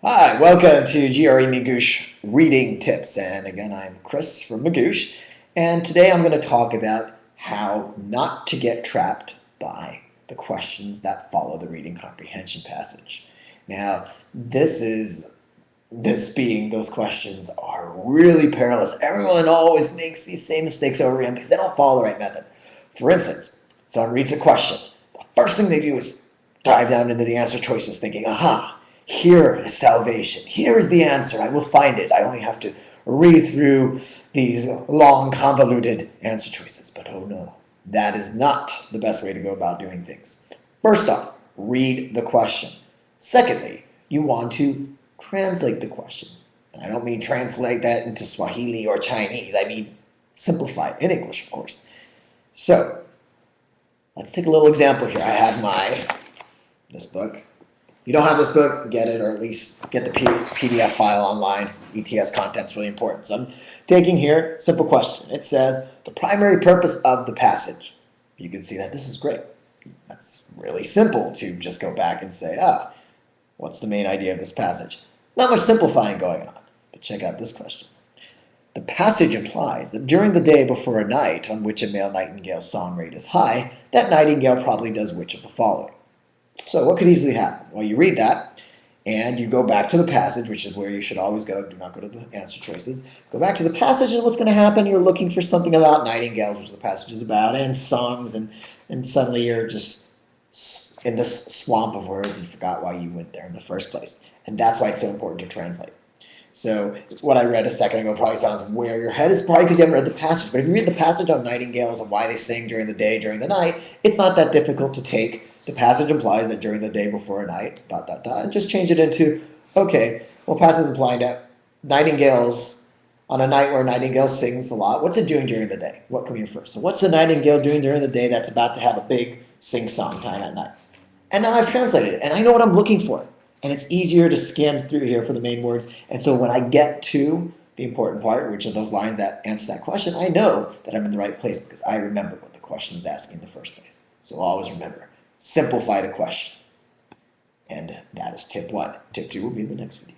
Hi, welcome to GRE Magoosh Reading Tips. And again, I'm Chris from Magoosh. And today I'm going to talk about how not to get trapped by the questions that follow the reading comprehension passage. Now, this being those questions are really perilous. Everyone always makes these same mistakes over again because they don't follow the right method. For instance, someone reads a question. The first thing they do is dive down into the answer choices thinking, aha, here is salvation. Here is the answer. I will find it. I only have to read through these long, convoluted answer choices. But oh no, that is not the best way to go about doing things. First off, read the question. Secondly, you want to translate the question. And I don't mean translate that into Swahili or Chinese. I mean simplify it in English, of course. So let's take a little example here. I have this book. If you don't have this book, get it, or at least get the PDF file online. ETS content's really important. So I'm taking here, simple question. It says, the primary purpose of the passage. You can see that this is great. That's really simple to just go back and say, what's the main idea of this passage? Not much simplifying going on, but check out this question. The passage implies that during the day before a night on which a male nightingale's song rate is high, that nightingale probably does which of the following? So what could easily happen? Well, you read that, and you go back to the passage, which is where you should always go. Do not go to the answer choices. Go back to the passage, and what's going to happen? You're looking for something about nightingales, which the passage is about, and songs, and suddenly you're just in this swamp of words and you forgot why you went there in the first place. And that's why it's so important to translate. So what I read a second ago probably sounds where your head is, probably because you haven't read the passage. But if you read the passage on nightingales and why they sing during the day, during the night, it's not that difficult to take. The passage implies that during the day before a night, and just change it into, okay, well, passage implying that nightingales, on a night where a nightingale sings a lot, what's it doing during the day? What can we infer? So what's the nightingale doing during the day that's about to have a big sing-song time at night? And now I've translated it, and I know what I'm looking for. And it's easier to skim through here for the main words. And so when I get to the important part, which are those lines that answer that question, I know that I'm in the right place because I remember what the question is asking in the first place. So always remember, simplify the question. And that is tip one. Tip two will be in the next video.